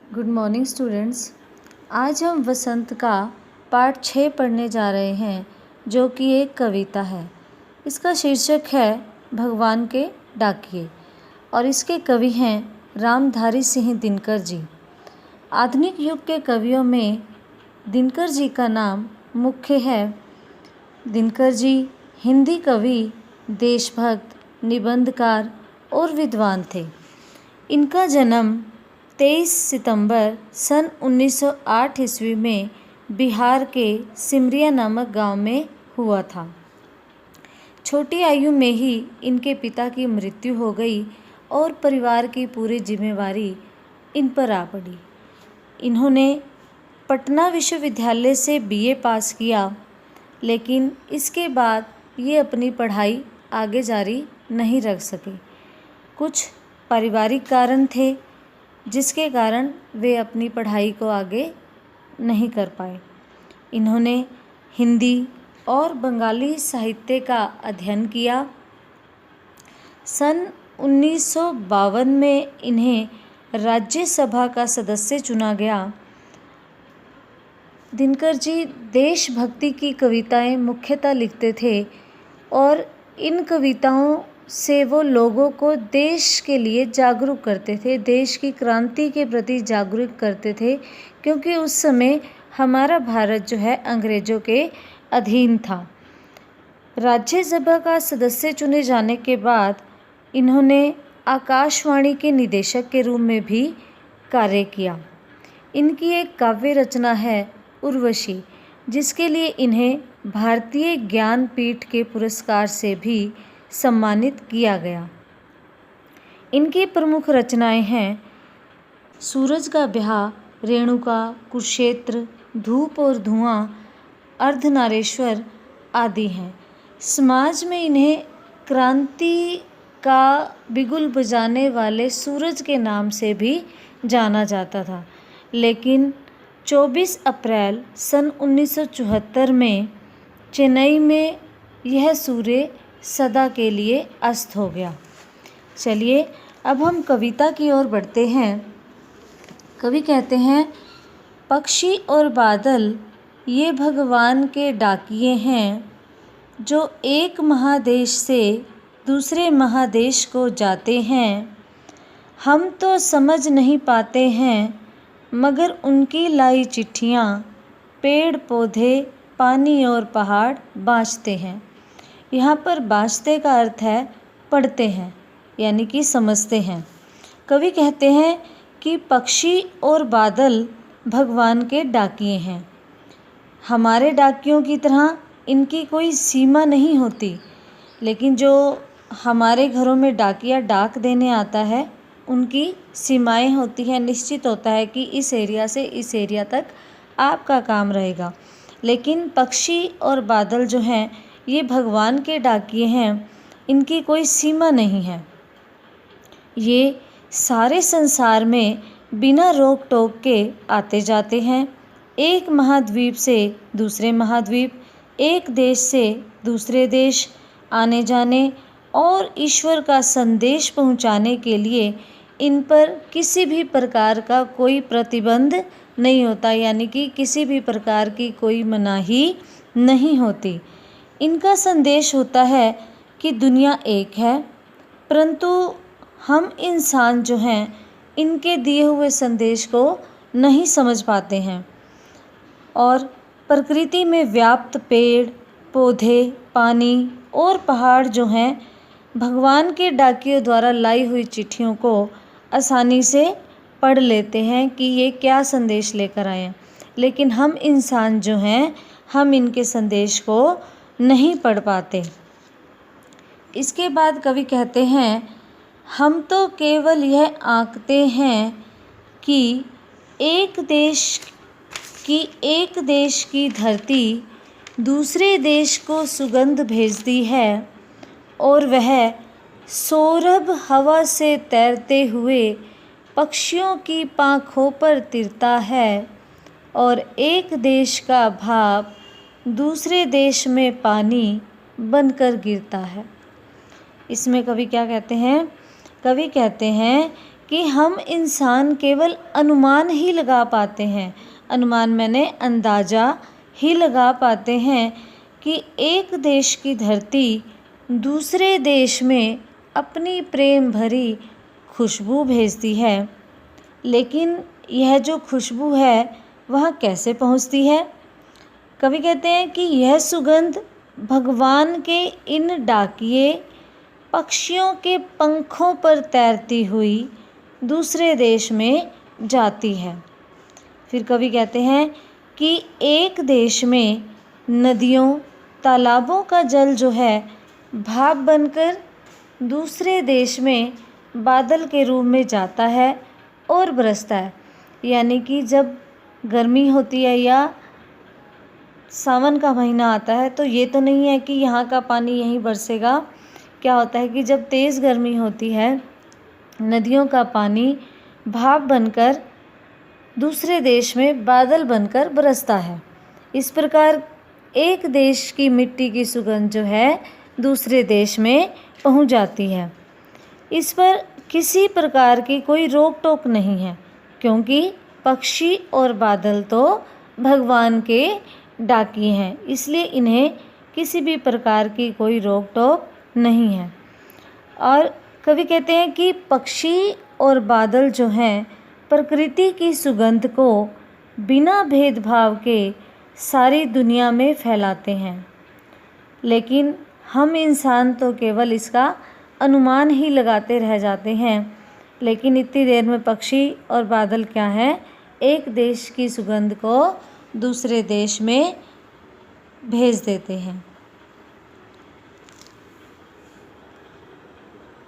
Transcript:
Good morning students. आज हम वसंत का पाठ 6 पढ़ने जा रहे हैं, जो कि एक कविता है। इसका शीर्षक है भगवान के डाकिए और इसके कवि हैं रामधारी सिंह दिनकर जी। आधुनिक युग के कवियों में दिनकर जी का नाम मुख्य है। दिनकर जी हिंदी कवि, देशभक्त, निबंधकार और विद्वान थे। इनका जन्म 23 सितंबर सन 1908 ईस्वी में बिहार के सिमरिया नामक गांव में हुआ था। छोटी आयु में ही इनके पिता की मृत्यु हो गई और परिवार की पूरी जिम्मेवारी इन पर आ पड़ी। इन्होंने पटना विश्वविद्यालय से बीए पास किया, लेकिन इसके बाद ये अपनी पढ़ाई आगे जारी नहीं रख सके। कुछ पारिवारिक कारण थे जिसके कारण वे अपनी पढ़ाई को आगे नहीं कर पाए। इन्होंने हिंदी और बंगाली साहित्य का अध्ययन किया। सन 1952 में इन्हें राज्यसभा का सदस्य चुना गया। दिनकर जी देशभक्ति की कविताएं मुख्यतः लिखते थे और इन कविताओं से वो लोगों को देश के लिए जागरूक करते थे, देश की क्रांति के प्रति जागरूक करते थे, क्योंकि उस समय हमारा भारत जो है अंग्रेज़ों के अधीन था। राज्यसभा का सदस्य चुने जाने के बाद इन्होंने आकाशवाणी के निदेशक के रूप में भी कार्य किया। इनकी एक काव्य रचना है उर्वशी, जिसके लिए इन्हें भारतीय ज्ञानपीठ के पुरस्कार से भी सम्मानित किया गया। इनकी प्रमुख रचनाएं हैं सूरज का ब्याह, रेणुका, कुरुक्षेत्र, धूप और धुआं, अर्धनारीश्वर आदि हैं। समाज में इन्हें क्रांति का बिगुल बजाने वाले सूरज के नाम से भी जाना जाता था, लेकिन 24 अप्रैल सन 1974 में चेन्नई में यह सूर्य सदा के लिए अस्त हो गया। चलिए अब हम कविता की ओर बढ़ते हैं। कवि कहते हैं, पक्षी और बादल ये भगवान के डाकिए हैं, जो एक महादेश से दूसरे महादेश को जाते हैं। हम तो समझ नहीं पाते हैं, मगर उनकी लाई चिट्ठियाँ पेड़ पौधे, पानी और पहाड़ बाँचते हैं। यहाँ पर बाँचते का अर्थ है पढ़ते हैं, यानी कि समझते हैं। कवि कहते हैं कि पक्षी और बादल भगवान के डाकिए हैं। हमारे डाकियों की तरह इनकी कोई सीमा नहीं होती, लेकिन जो हमारे घरों में डाकिया डाक देने आता है, उनकी सीमाएं होती हैं। निश्चित होता है कि इस एरिया से इस एरिया तक आपका काम रहेगा, लेकिन पक्षी और बादल जो हैं ये भगवान के डाकिए हैं। इनकी कोई सीमा नहीं है। ये सारे संसार में बिना रोक टोक के आते जाते हैं। एक महाद्वीप से दूसरे महाद्वीप, एक देश से दूसरे देश आने जाने और ईश्वर का संदेश पहुंचाने के लिए इन पर किसी भी प्रकार का कोई प्रतिबंध नहीं होता, यानी कि किसी भी प्रकार की कोई मनाही नहीं होती। इनका संदेश होता है कि दुनिया एक है, परंतु हम इंसान जो हैं इनके दिए हुए संदेश को नहीं समझ पाते हैं और प्रकृति में व्याप्त पेड़ पौधे, पानी और पहाड़ जो हैं भगवान के डाकियों द्वारा लाई हुई चिट्ठियों को आसानी से पढ़ लेते हैं कि ये क्या संदेश लेकर आए हैं, लेकिन हम इंसान जो हैं हम इनके संदेश को नहीं पढ़ पाते। इसके बाद कवि कहते हैं, हम तो केवल यह आंकते हैं कि एक देश की धरती दूसरे देश को सुगंध भेजती है और वह सौरभ हवा से तैरते हुए पक्षियों की पाँखों पर तिरता है और एक देश का भाप दूसरे देश में पानी बनकर गिरता है। इसमें कवि क्या कहते हैं? कवि कहते हैं कि हम इंसान केवल अनुमान ही लगा पाते हैं, अनुमान मैंने अंदाज़ा ही लगा पाते हैं कि एक देश की धरती दूसरे देश में अपनी प्रेम भरी खुशबू भेजती है, लेकिन यह जो खुशबू है वह कैसे पहुंचती है? कवि कहते हैं कि यह सुगंध भगवान के इन डाकिए पक्षियों के पंखों पर तैरती हुई दूसरे देश में जाती है। फिर कवि कहते हैं कि एक देश में नदियों तालाबों का जल जो है भाप बनकर दूसरे देश में बादल के रूप में जाता है और बरसता है। यानी कि जब गर्मी होती है या सावन का महीना आता है तो ये तो नहीं है कि यहाँ का पानी यहीं बरसेगा। क्या होता है कि जब तेज़ गर्मी होती है नदियों का पानी भाप बनकर दूसरे देश में बादल बनकर बरसता है। इस प्रकार एक देश की मिट्टी की सुगंध जो है दूसरे देश में पहुंच जाती है। इस पर किसी प्रकार की कोई रोक टोक नहीं है, क्योंकि पक्षी और बादल तो भगवान के डाकिए हैं, इसलिए इन्हें किसी भी प्रकार की कोई रोक टोक नहीं है। और कवि कहते हैं कि पक्षी और बादल जो हैं प्रकृति की सुगंध को बिना भेदभाव के सारी दुनिया में फैलाते हैं, लेकिन हम इंसान तो केवल इसका अनुमान ही लगाते रह जाते हैं। लेकिन इतनी देर में पक्षी और बादल क्या है, एक देश की सुगंध को दूसरे देश में भेज देते हैं।